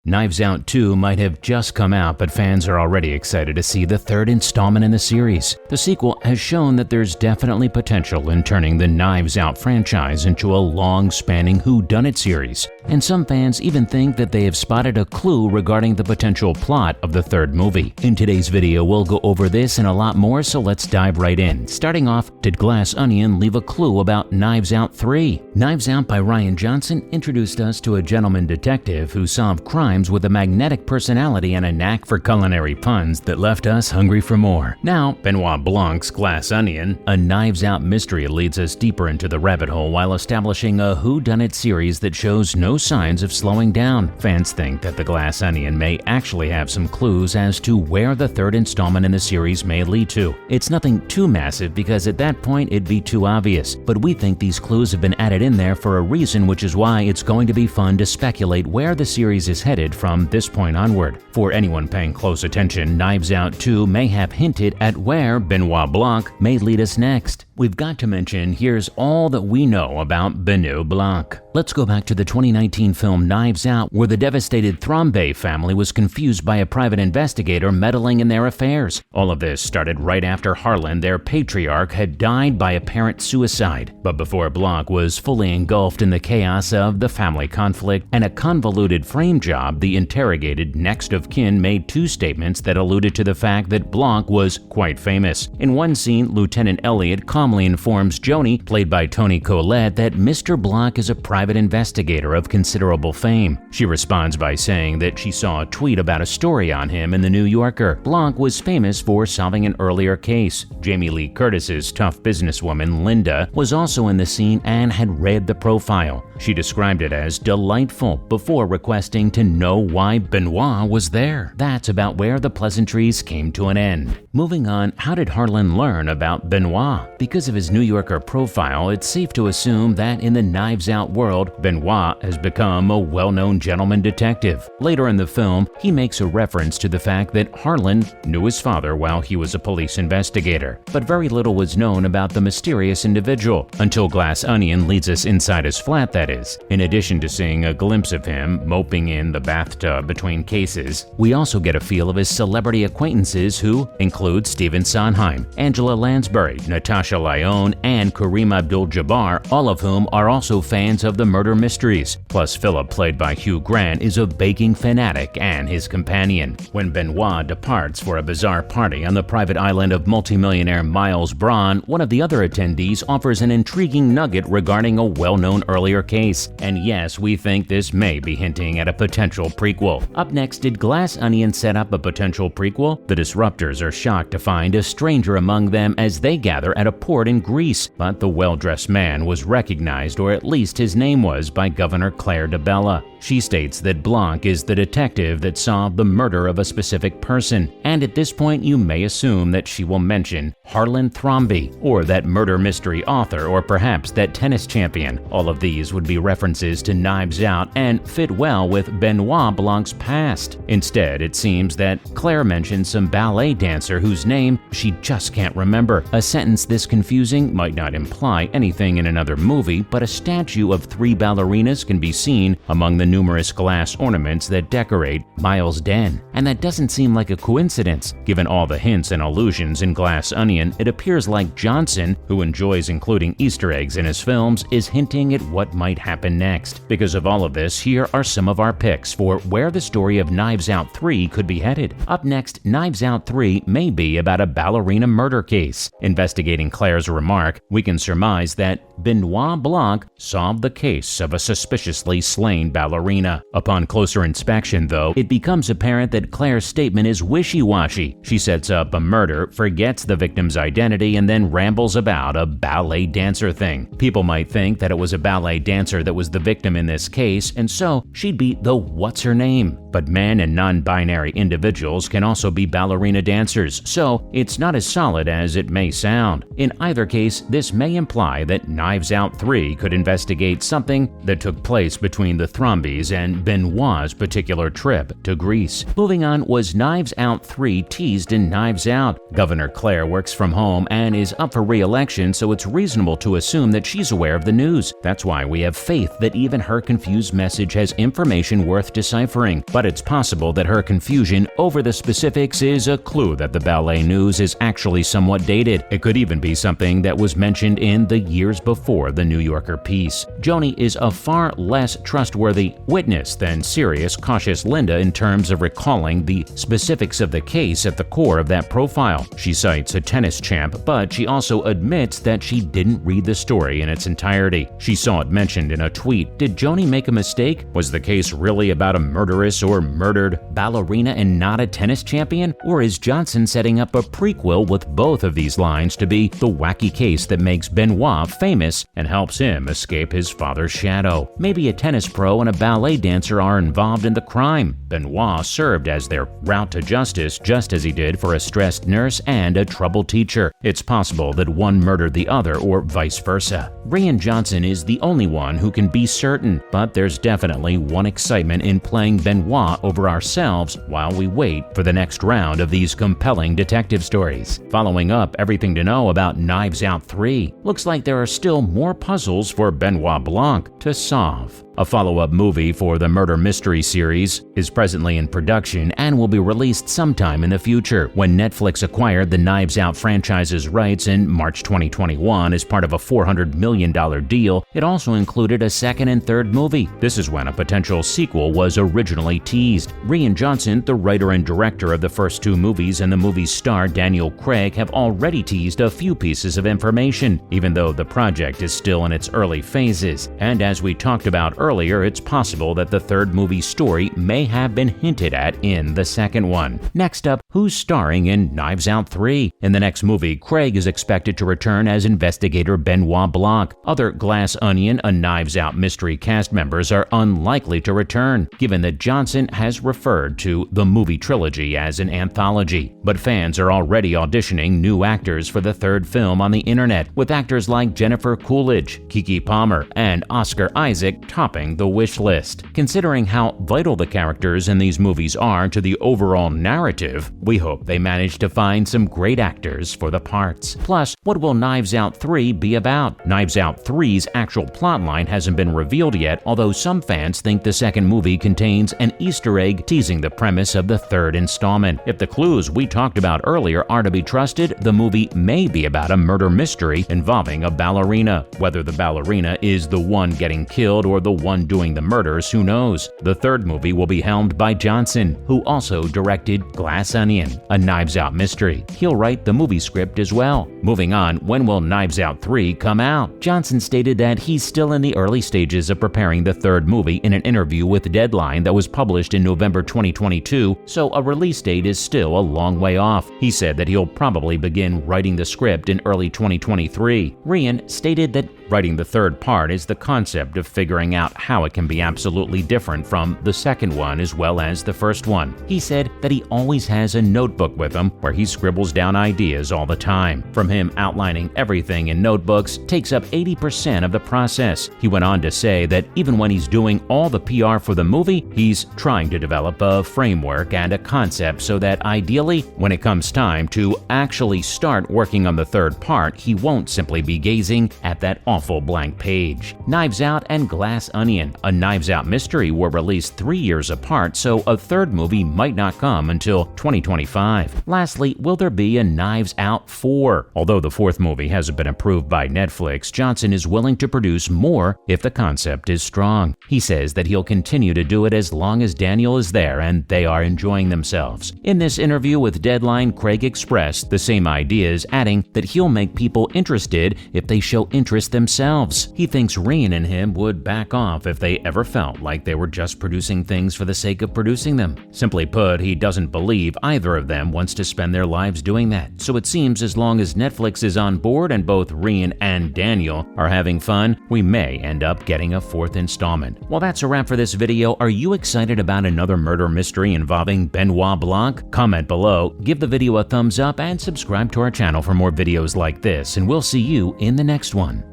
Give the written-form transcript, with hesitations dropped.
Knives Out 2 might have just come out, but fans are already excited to see the third installment in the series. The sequel has shown that there's definitely potential in turning the Knives Out franchise into a long-spanning whodunit series, and some fans even think that they have spotted a clue regarding the potential plot of the third movie. In today's video, we'll go over this and a lot more, so let's dive right in. Starting off, did Glass Onion leave a clue about Knives Out 3? Knives Out by Rian Johnson introduced us to a gentleman detective who solved crimes with a magnetic personality and a knack for culinary puns that left us hungry for more. Now, Benoit Blanc's Glass Onion, a Knives Out mystery, leads us deeper into the rabbit hole while establishing a whodunit series that shows no signs of slowing down. Fans think that the Glass Onion may actually have some clues as to where the third installment in the series may lead to. It's nothing too massive because at that point it'd be too obvious, but we think these clues have been added in there for a reason, which is why it's going to be fun to speculate where the series is headed from this point onward. For anyone paying close attention, Knives Out 2 may have hinted at where Benoit Blanc may lead us next. We've got to mention here's all that we know about Benoit Blanc. Let's go back to the 2019 film Knives Out, where the devastated Trombe family was confused by a private investigator meddling in their affairs. All of this started right after Harlan, their patriarch, had died by apparent suicide. But before Blanc was fully engulfed in the chaos of the family conflict and a convoluted frame job, the interrogated next of kin made two statements that alluded to the fact that Blanc was quite famous. In one scene, Lieutenant Elliot calmly informs Joni, played by Toni Collette, that Mr. Blanc is a private investigator of considerable fame. She responds by saying that she saw a tweet about a story on him in the New Yorker. Blanc was famous for solving an earlier case. Jamie Lee Curtis's tough businesswoman Linda was also in the scene and had read the profile. She described it as delightful before requesting to know why Benoit was there. That's about where the pleasantries came to an end. Moving on, how did Harlan learn about Benoit? Because of his New Yorker profile, it's safe to assume that in the Knives Out world, Benoit has become a well-known gentleman detective. Later in the film, he makes a reference to the fact that Harlan knew his father while he was a police investigator, but very little was known about the mysterious individual until Glass Onion leads us inside his flat, that is. In addition to seeing a glimpse of him moping in the bathtub between cases, we also get a feel of his celebrity acquaintances, who include Stephen Sondheim, Angela Lansbury, Natasha Lyonne, and Kareem Abdul-Jabbar, all of whom are also fans of the murder mysteries. Plus, Philip, played by Hugh Grant, is a baking fanatic and his companion. When Benoit departs for a bizarre party on the private island of multimillionaire Miles Braun, one of the other attendees offers an intriguing nugget regarding a well-known earlier case. And yes, we think this may be hinting at a potential prequel. Up next, did Glass Onion set up a potential prequel? The Disruptors are shocked to find a stranger among them as they gather at a port in Greece, but the well-dressed man was recognized, or at least his name was, by Governor Claire DeBella. She states that Blanc is the detective that solved the murder of a specific person, and at this point you may assume that she will mention Harlan Thrombey, or that murder mystery author, or perhaps that tennis champion. All of these would be references to Knives Out and fit well with Benoit Blanc's past. Instead, it seems that Claire mentions some ballet dancer whose name she just can't remember. A sentence this confusing might not imply anything in another movie, but a statue of 3 ballerinas can be seen among the numerous glass ornaments that decorate Miles' den. And that doesn't seem like a coincidence. Given all the hints and allusions in Glass Onion, it appears like Johnson, who enjoys including Easter eggs in his films, is hinting at what might happen next. Because of all of this, here are some of our picks for where the story of Knives Out 3 could be headed. Up next, Knives Out 3 may be about a ballerina murder case. Investigating Claire's remark, we can surmise that Benoit Blanc solved the case of a suspiciously slain ballerina. Upon closer inspection, though, it becomes apparent that Claire's statement is wishy-washy. She sets up a murder, forgets the victim's identity, and then rambles about a ballet dancer thing. People might think that it was a ballet dancer that was the victim in this case, and so she'd be the what's-her-name. But men and non-binary individuals can also be ballerina dancers, so it's not as solid as it may sound. In either case, this may imply that Knives Out 3 could investigate something that took place between the Thrombys and Benoit's particular trip to Greece. Moving on, was Knives Out 3 teased in Knives Out? Governor Claire works from home and is up for re-election, so it's reasonable to assume that she's aware of the news. That's why we have faith that even her confused message has information worth deciphering. But but it's possible that her confusion over the specifics is a clue that the ballet news is actually somewhat dated. It could even be something that was mentioned in the years before the New Yorker piece. Joni is a far less trustworthy witness than serious, cautious Linda in terms of recalling the specifics of the case at the core of that profile. She cites a tennis champ, but she also admits that she didn't read the story in its entirety. She saw it mentioned in a tweet. Did Joni make a mistake? Was the case really about a murderous or murdered ballerina and not a tennis champion? Or is Johnson setting up a prequel with both of these lines to be the wacky case that makes Benoit famous and helps him escape his father's shadow? Maybe a tennis pro and a ballet dancer are involved in the crime. Benoit served as their route to justice, just as he did for a stressed nurse and a troubled teacher. It's possible that one murdered the other or vice versa. Rian Johnson is the only one who can be certain, but there's definitely one excitement in playing Benoit over ourselves while we wait for the next round of these compelling detective stories. Following up everything to know about Knives Out 3, looks like there are still more puzzles for Benoit Blanc to solve. A follow-up movie for the murder mystery series is presently in production and will be released sometime in the future. When Netflix acquired the Knives Out franchise's rights in March 2021 as part of a $400 million deal, it also included a second and third movie. This is when a potential sequel was originally teased. Rian Johnson, the writer and director of the first two movies, and the movie's star Daniel Craig have already teased a few pieces of information, even though the project is still in its early phases. And as we talked about earlier, it's possible that the third movie's story may have been hinted at in the second one. Next up, who's starring in Knives Out 3? In the next movie, Craig is expected to return as investigator Benoit Blanc. Other Glass Onion, a Knives Out mystery cast members are unlikely to return, given that Johnson has referred to the movie trilogy as an anthology. But fans are already auditioning new actors for the third film on the internet, with actors like Jennifer Coolidge, Keke Palmer, and Oscar Isaac topping the wish list. Considering how vital the characters in these movies are to the overall narrative, we hope they manage to find some great actors for the parts. Plus, what will Knives Out 3 be about? Knives Out 3's actual plotline hasn't been revealed yet, although some fans think the second movie contains an Easter egg teasing the premise of the third installment. If the clues we talked about earlier are to be trusted, the movie may be about a murder mystery involving a ballerina. Whether the ballerina is the one getting killed or the one doing the murders, who knows? The third movie will be helmed by Johnson, who also directed Glass Onion, a Knives Out mystery. He'll write the movie script as well. Moving on, when will Knives Out 3 come out? Johnson stated that he's still in the early stages of preparing the third movie in an interview with Deadline that was published in November 2022, so a release date is still a long way off. He said that he'll probably begin writing the script in early 2023. Rian stated that writing the third part is the concept of figuring out how it can be absolutely different from the second one as well as the first one. He said that he always has a notebook with him where he scribbles down ideas all the time. From him outlining everything in notebooks takes up 80% of the process. He went on to say that even when he's doing all the PR for the movie, he's trying to develop a framework and a concept so that ideally, when it comes time to actually start working on the third part, he won't simply be gazing at that awful blank page. Knives Out and Glass Onion, a Knives Out mystery, were released 3 years apart, so a third movie might not come until 2025. Lastly, will there be a Knives Out 4? Although the fourth movie hasn't been approved by Netflix, Johnson is willing to produce more if the concept is strong. He says that he'll continue to do it as long as Daniel is there and they are enjoying themselves. In this interview with Deadline, Craig expressed the same ideas, adding that he'll make people interested if they show interest themselves. He thinks Rian and him would back off if they ever felt like they were just producing things for the sake of producing them. Simply put, he doesn't believe either of them wants to spend their lives doing that. So it seems as long as Netflix is on board and both Rian and Daniel are having fun, we may end up getting a fourth installment. Well, that's a wrap for this video. Are you excited about another murder mystery involving Benoit Blanc? Comment below, give the video a thumbs up, and subscribe to our channel for more videos like this, and we'll see you in the next one.